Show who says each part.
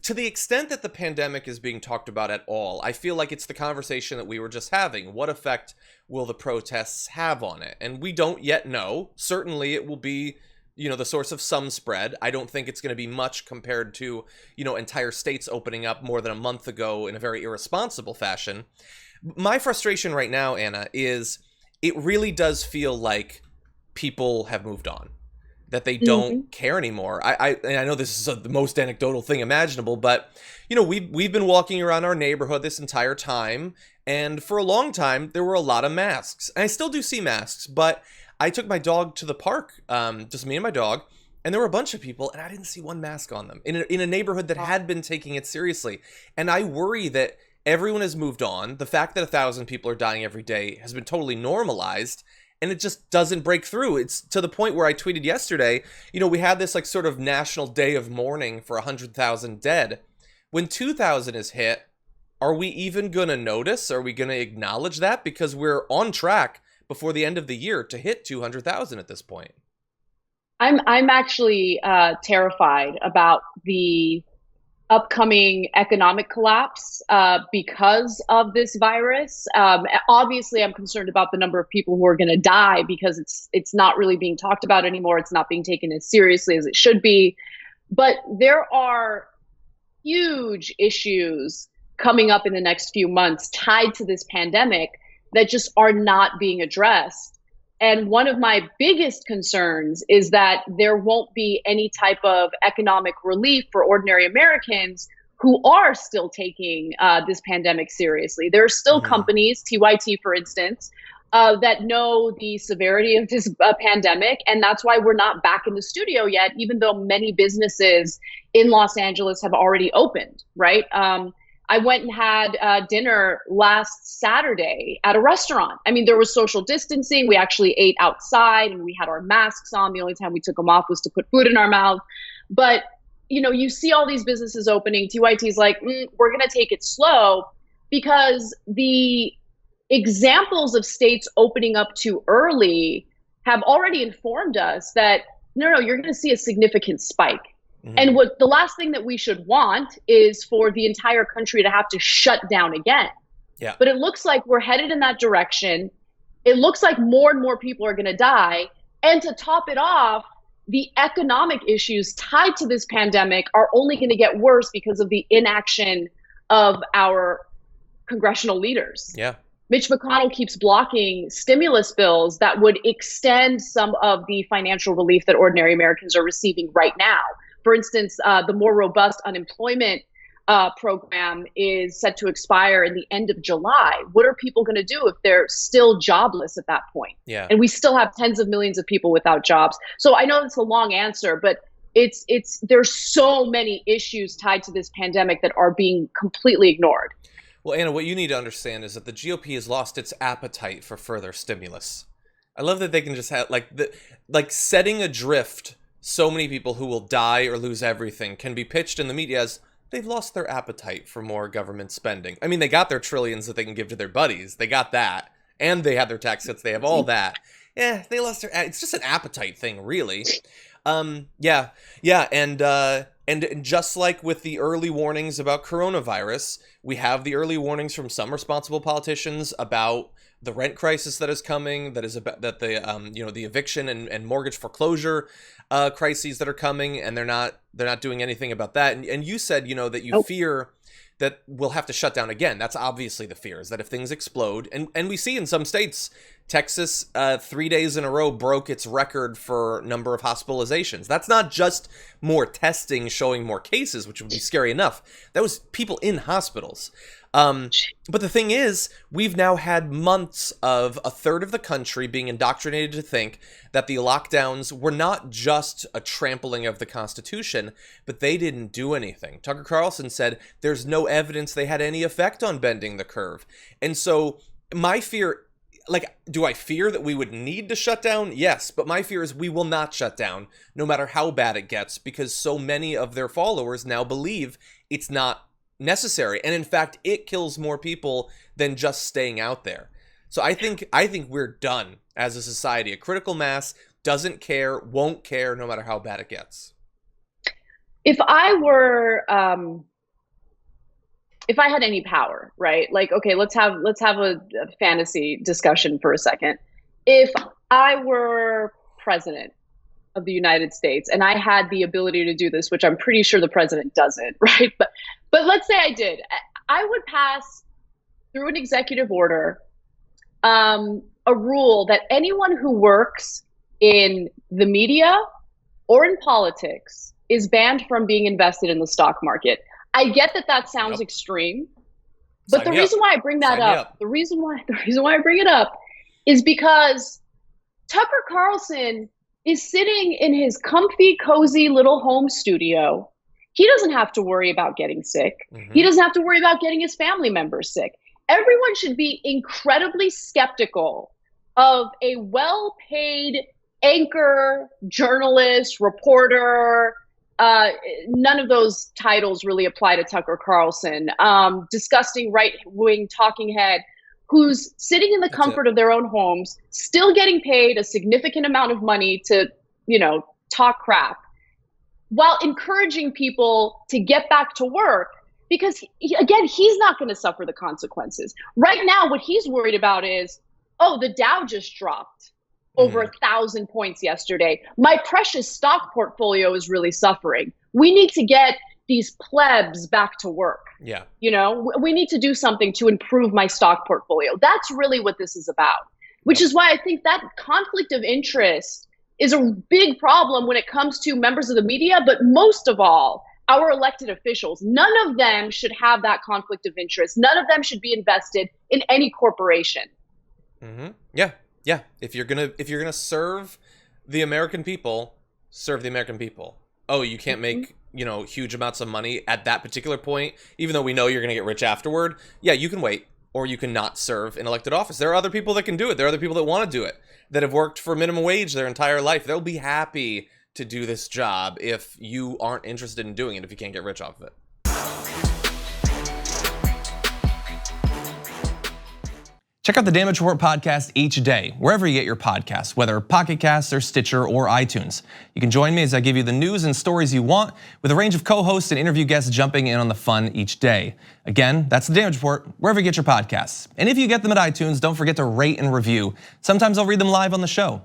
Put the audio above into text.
Speaker 1: To the extent that the pandemic is being talked about at all, I feel like it's the conversation that we were just having. What effect will the protests have on it? And we don't yet know. Certainly it will be, the source of some spread. I don't think it's going to be much compared to, entire states opening up more than a month ago in a very irresponsible fashion. My frustration right now, Anna, is it really does feel like people have moved on, that they don't care anymore. And I know this is the most anecdotal thing imaginable, but we've been walking around our neighborhood this entire time, and for a long time there were a lot of masks. And I still do see masks, but I took my dog to the park, just me and my dog, and there were a bunch of people, and I didn't see one mask on them in a neighborhood that had been taking it seriously. And I worry that everyone has moved on. The fact that 1,000 people are dying every day has been totally normalized, and it just doesn't break through. It's to the point where I tweeted yesterday, we had this like sort of national day of mourning for 100,000 dead. When 2,000 is hit, are we even going to notice? Are we going to acknowledge that? Because we're on track before the end of the year to hit 200,000 at this point.
Speaker 2: I'm actually terrified about the upcoming economic collapse because of this virus. Obviously, I'm concerned about the number of people who are going to die because it's not really being talked about anymore. It's not being taken as seriously as it should be. But there are huge issues coming up in the next few months tied to this pandemic that just are not being addressed. And one of my biggest concerns is that there won't be any type of economic relief for ordinary Americans who are still taking this pandemic seriously. There are still companies, TYT for instance, that know the severity of this pandemic. And that's why we're not back in the studio yet, even though many businesses in Los Angeles have already opened, right? I went and had dinner last Saturday at a restaurant. I mean, there was social distancing. We actually ate outside and we had our masks on. The only time we took them off was to put food in our mouth. But, you see all these businesses opening. TYT's like, we're going to take it slow, because the examples of states opening up too early have already informed us that, no, you're going to see a significant spike. And what the last thing that we should want is for the entire country to have to shut down again.
Speaker 1: Yeah.
Speaker 2: But it looks like we're headed in that direction. It looks like more and more people are going to die. And to top it off, the economic issues tied to this pandemic are only going to get worse because of the inaction of our congressional leaders.
Speaker 1: Yeah.
Speaker 2: Mitch McConnell keeps blocking stimulus bills that would extend some of the financial relief that ordinary Americans are receiving right now. For instance, the more robust unemployment program is set to expire in the end of July. What are people going to do if they're still jobless at that point?
Speaker 1: Yeah.
Speaker 2: And we still have tens of millions of people without jobs. So I know it's a long answer, but there's so many issues tied to this pandemic that are being completely ignored.
Speaker 1: Well, Anna, what you need to understand is that the GOP has lost its appetite for further stimulus. I love that they can just have like setting adrift so many people who will die or lose everything can be pitched in the media as they've lost their appetite for more government spending. I mean, they got their trillions that they can give to their buddies. They got that. And they have their tax cuts. They have all that. Yeah, they lost their... It's just an appetite thing, really. Yeah. And just like with the early warnings about coronavirus, we have the early warnings from some responsible politicians about the rent crisis that is coming, that is about that the the eviction and mortgage foreclosure crises that are coming, and they're not doing anything about that. And you said that you fear that we'll have to shut down again. That's obviously the fear, is that if things explode, and we see in some states, Texas 3 days in a row broke its record for number of hospitalizations. That's not just more testing showing more cases, which would be scary enough. That was people in hospitals. But the thing is, we've now had months of a third of the country being indoctrinated to think that the lockdowns were not just a trampling of the Constitution, but they didn't do anything. Tucker Carlson said there's no evidence they had any effect on bending the curve. And so my fear, do I fear that we would need to shut down? Yes, but my fear is we will not shut down, no matter how bad it gets, because so many of their followers now believe it's not necessary, and in fact it kills more people than just staying out there. So I think we're done as a society. A critical mass doesn't care, won't care, no matter how bad it gets.
Speaker 2: if I were, if I had any power, right? Like, okay, let's have a fantasy discussion for a second. If I were president of the United States and I had the ability to do this, which I'm pretty sure the president doesn't, right? But let's say I did, I would pass through an executive order a rule that anyone who works in the media or in politics is banned from being invested in the stock market. I get that that sounds extreme, but the reason why I bring that up, the reason why I bring it up is because Tucker Carlson is sitting in his comfy, cozy little home studio. He doesn't have to worry about getting sick. He doesn't have to worry about getting his family members sick. Everyone should be incredibly skeptical of a well-paid anchor, journalist, reporter. None of those titles really apply to Tucker Carlson. Disgusting right-wing talking head who's sitting in the comfort of their own homes, still getting paid a significant amount of money to, talk crap, while encouraging people to get back to work. Because, again, he's not going to suffer the consequences. Right now, what he's worried about is, oh, the Dow just dropped over 1,000 points yesterday. My precious stock portfolio is really suffering. We need to get these plebs back to work.
Speaker 1: Yeah.
Speaker 2: We need to do something to improve my stock portfolio. That's really what this is about, which is why I think that conflict of interest is a big problem when it comes to members of the media, but most of all, our elected officials. None of them should have that conflict of interest. None of them should be invested in any corporation.
Speaker 1: Yeah. Yeah. If you're gonna serve the American people, serve the American people. Oh, you can't make, huge amounts of money at that particular point, even though we know you're gonna get rich afterward. Yeah, you can wait, or you can not serve in elected office. There are other people that can do it. There are other people that want to do it, that have worked for minimum wage their entire life. They'll be happy to do this job if you aren't interested in doing it, if you can't get rich off of it.
Speaker 3: Check out the Damage Report podcast each day, wherever you get your podcasts, whether Pocket Casts or Stitcher or iTunes. You can join me as I give you the news and stories you want, with a range of co-hosts and interview guests jumping in on the fun each day. Again, that's the Damage Report, wherever you get your podcasts. And if you get them at iTunes, don't forget to rate and review. Sometimes I'll read them live on the show.